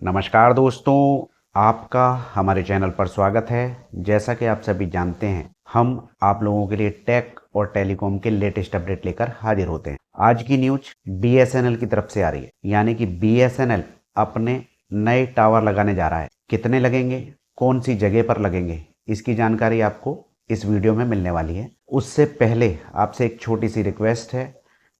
नमस्कार दोस्तों, आपका हमारे चैनल पर स्वागत है। जैसा कि आप सभी जानते हैं, हम आप लोगों के लिए टेक और टेलीकॉम के लेटेस्ट अपडेट लेकर हाजिर होते हैं। आज की न्यूज बीएसएनएल की तरफ से आ रही है, यानी कि बीएसएनएल अपने नए टावर लगाने जा रहा है। कितने लगेंगे, कौन सी जगह पर लगेंगे, इसकी जानकारी आपको इस वीडियो में मिलने वाली है। उससे पहले आपसे एक छोटी सी रिक्वेस्ट है,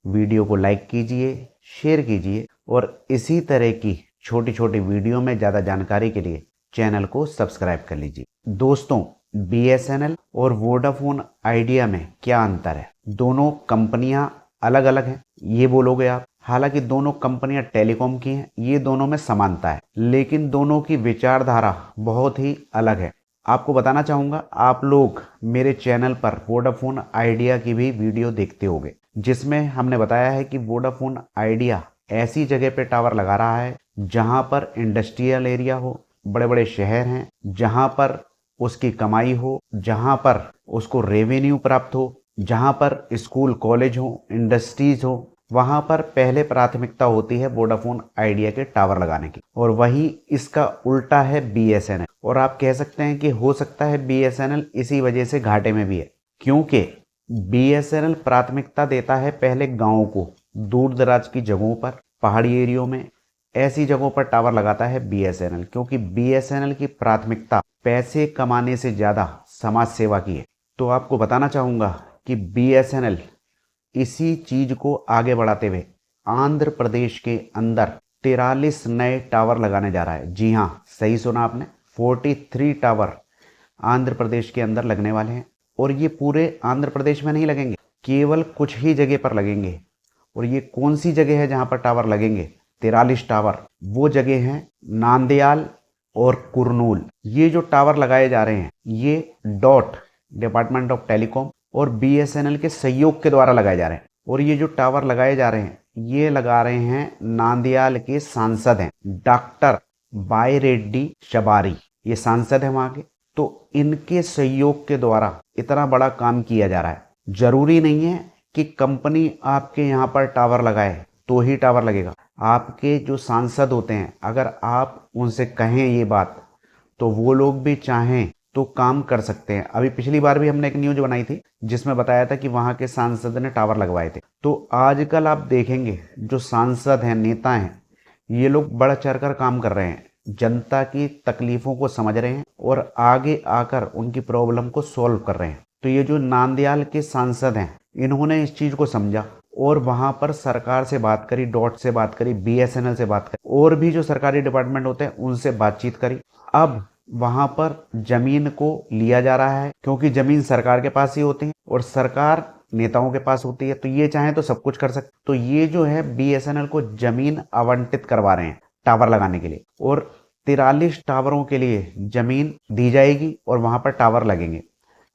वीडियो को लाइक कीजिए, शेयर कीजिए और इसी तरह की छोटी छोटी वीडियो में ज़्यादा जानकारी के लिए चैनल को सब्सक्राइब कर लीजिए। दोस्तों, बीएसएनएल और वोडाफोन आइडिया में क्या अंतर है? दोनों कंपनियां अलग अलग हैं, ये बोलोगे आप। हालांकि दोनों कंपनियां टेलीकॉम की हैं, ये दोनों में समानता है, लेकिन दोनों की विचारधारा बहुत ही अलग है। आपको बताना चाहूँगा, आप लोग मेरे चैनल पर वोडाफोन आइडिया की भी वीडियो देखते होंगे, जिसमें हमने बताया है कि वोडाफोन आइडिया ऐसी जगह पे टावर लगा रहा है जहां पर इंडस्ट्रियल एरिया हो, बड़े बड़े शहर हैं, जहां पर उसकी कमाई हो, जहां पर उसको रेवेन्यू प्राप्त हो, जहां पर स्कूल कॉलेज हो, इंडस्ट्रीज हो, वहां पर पहले प्राथमिकता होती है वोडाफोन आइडिया के टावर लगाने की। और वही इसका उल्टा है बीएसएनएल। और आप कह सकते हैं कि हो सकता है बीएसएनएल इसी वजह से घाटे में भी है, क्योंकि बीएसएनएल प्राथमिकता देता है पहले गाँव को, दूर दराज की जगहों पर, पहाड़ी एरियो में, ऐसी जगहों पर टावर लगाता है बीएसएनएल, क्योंकि बीएसएनएल की प्राथमिकता पैसे कमाने से ज़्यादा समाज सेवा की है। तो आपको बताना चाहूँगा कि बीएसएनएल इसी चीज को आगे बढ़ाते हुए आंध्र प्रदेश के अंदर 43 नए टावर लगाने जा रहा है। जी हाँ, सही सुना आपने, 43 टावर आंध्र प्रदेश के अंदर लगने वाले हैं। और ये पूरे आंध्र प्रदेश में नहीं लगेंगे, केवल कुछ ही जगह पर लगेंगे। और ये कौन सी जगह है जहां पर टावर लगेंगे? 43 टावर, वो जगह हैं नांदयाल और कुरनूल। ये जो टावर लगाए जा रहे हैं, ये डॉट डिपार्टमेंट ऑफ टेलीकॉम और बीएसएनएल के सहयोग के द्वारा लगाए जा रहे हैं। और ये जो टावर लगाए जा रहे हैं, ये लगा रहे हैं नांदयाल के सांसद हैं डॉक्टर बायरेड्डी शबारी, ये सांसद है वहां के। तो इनके सहयोग के द्वारा इतना बड़ा काम किया जा रहा है। जरूरी नहीं है कि कंपनी आपके यहाँ पर टावर लगाए तो ही टावर लगेगा। आपके जो सांसद होते हैं, अगर आप उनसे कहें ये बात, तो वो लोग भी चाहें तो काम कर सकते हैं। अभी पिछली बार भी हमने एक न्यूज बनाई थी जिसमें बताया था कि वहां के सांसद ने टावर लगवाए थे। तो आजकल आप देखेंगे जो सांसद हैं, नेता हैं, ये लोग बढ़ चढ़ कर काम कर रहे हैं, जनता की तकलीफों को समझ रहे हैं और आगे आकर उनकी प्रॉब्लम को सॉल्व कर रहे हैं। तो ये जो नांदयाल के सांसद हैं, इन्होंने इस चीज को समझा और वहां पर सरकार से बात करी, डॉट से बात करी, बीएसएनएल से बात करी, और भी जो सरकारी डिपार्टमेंट होते हैं उनसे बातचीत करी। अब वहां पर जमीन को लिया जा रहा है, क्योंकि जमीन सरकार के पास ही होती है और सरकार नेताओं के पास होती है। तो ये चाहे तो सब कुछ कर सकते। तो ये जो है बीएसएनएल को जमीन आवंटित करवा रहे हैं टावर लगाने के लिए, और 43 टावरों के लिए जमीन दी जाएगी और वहां पर टावर लगेंगे।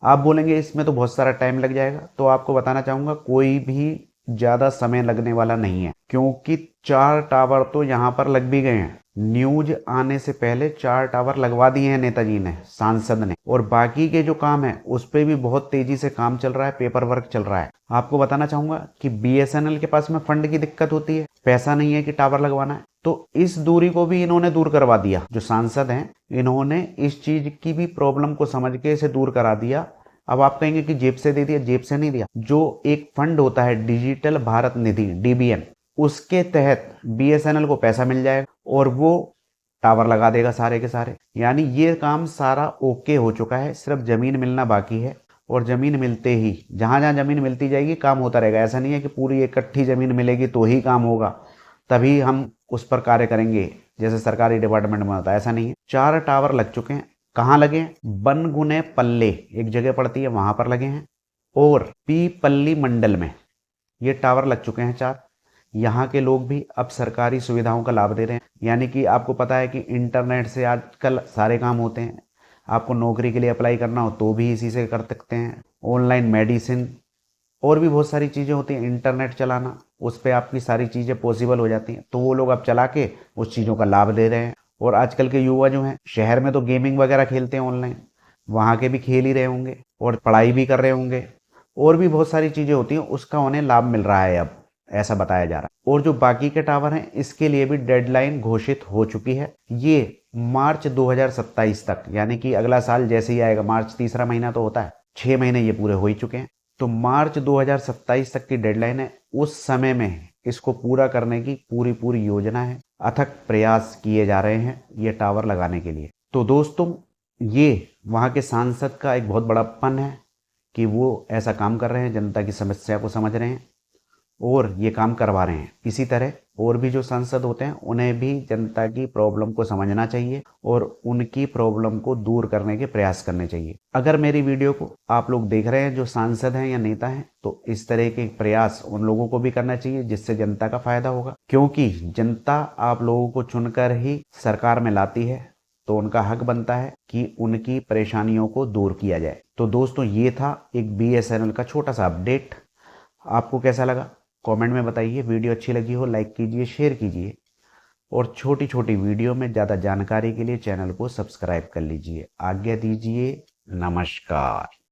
आप बोलेंगे इसमें तो बहुत सारा टाइम लग जाएगा, तो आपको बताना चाहूंगा कोई भी ज्यादा समय लगने वाला नहीं है, क्योंकि 4 टावर तो यहां पर लग भी गए हैं। न्यूज आने से पहले 4 टावर लगवा दिए हैं नेताजी ने, सांसद ने। और बाकी के जो काम है उस पर भी बहुत तेजी से काम चल रहा है, पेपर वर्क चल रहा है। आपको बताना चाहूंगा कि बीएसएनएल के पास में फंड की दिक्कत होती है, पैसा नहीं है कि टावर लगवाना है, तो इस दूरी को भी इन्होंने दूर करवा दिया। जो सांसद हैं, इन्होंने इस चीज की भी प्रॉब्लम को समझ के इसे दूर करा दिया। अब आप कहेंगे कि जेब से दे दिया, जेब से नहीं दिया। जो एक फंड होता है डिजिटल भारत निधि, डीबीएन, उसके तहत बीएसएनएल को पैसा मिल जाएगा और वो टावर लगा देगा सारे के सारे। यानी ये काम सारा ओके हो चुका है, सिर्फ जमीन मिलना बाकी है। और जमीन मिलते ही, जहां जहां जमीन मिलती जाएगी, काम होता रहेगा। ऐसा नहीं है कि पूरी इकट्ठी जमीन मिलेगी तो ही काम होगा, तभी हम उस पर कार्य करेंगे जैसे सरकारी डिपार्टमेंट में होता है, ऐसा नहीं है। 4 टावर लग चुके हैं। कहाँ लगे हैं? बनगुने पल्ले एक जगह पड़ती है, वहां पर लगे हैं। और पीपल्ली मंडल में ये टावर लग चुके हैं 4। यहाँ के लोग भी अब सरकारी सुविधाओं का लाभ दे रहे हैं। यानी कि आपको पता है कि इंटरनेट से आजकल सारे काम होते हैं। आपको नौकरी के लिए अप्लाई करना हो तो भी इसी से कर सकते हैं। ऑनलाइन मेडिसिन और भी बहुत सारी चीज़ें होती हैं, इंटरनेट चलाना, उस पर आपकी सारी चीज़ें पॉसिबल हो जाती हैं। तो वो लोग अब चला के उस चीज़ों का लाभ दे रहे हैं। और आजकल के युवा जो हैं, शहर में तो गेमिंग वगैरह खेलते हैं ऑनलाइन, वहाँ के भी खेल ही रहे होंगे और पढ़ाई भी कर रहे होंगे, और भी बहुत सारी चीज़ें होती हैं, उसका उन्हें लाभ मिल रहा है अब। ऐसा बताया जा रहा है। और जो बाकी के टावर हैं इसके लिए भी डेडलाइन घोषित हो चुकी है। ये मार्च 2027 तक, यानी कि अगला साल जैसे ही आएगा, मार्च तीसरा महीना तो होता है, 6 महीने ये पूरे हो ही चुके हैं, तो मार्च 2027 तक की डेडलाइन है। उस समय में इसको पूरा करने की पूरी योजना है। अथक प्रयास किए जा रहे हैं ये टावर लगाने के लिए। तो दोस्तों, ये वहाँ के सांसद का एक बहुत बड़ापन है कि वो ऐसा काम कर रहे हैं, जनता की समस्या को समझ रहे हैं और ये काम करवा रहे हैं। इसी तरह और भी जो सांसद होते हैं उन्हें भी जनता की प्रॉब्लम को समझना चाहिए और उनकी प्रॉब्लम को दूर करने के प्रयास करने चाहिए। अगर मेरी वीडियो को आप लोग देख रहे हैं जो सांसद हैं या नेता हैं, तो इस तरह के प्रयास उन लोगों को भी करना चाहिए जिससे जनता का फायदा होगा, क्योंकि जनता आप लोगों को चुनकर ही सरकार में लाती है, तो उनका हक बनता है कि उनकी परेशानियों को दूर किया जाए। तो दोस्तों, ये था एक BSNL का छोटा सा अपडेट। आपको कैसा लगा कमेंट में बताइए। वीडियो अच्छी लगी हो लाइक कीजिए, शेयर कीजिए और छोटी छोटी वीडियो में ज़्यादा जानकारी के लिए चैनल को सब्सक्राइब कर लीजिए। आज्ञा दीजिए, नमस्कार।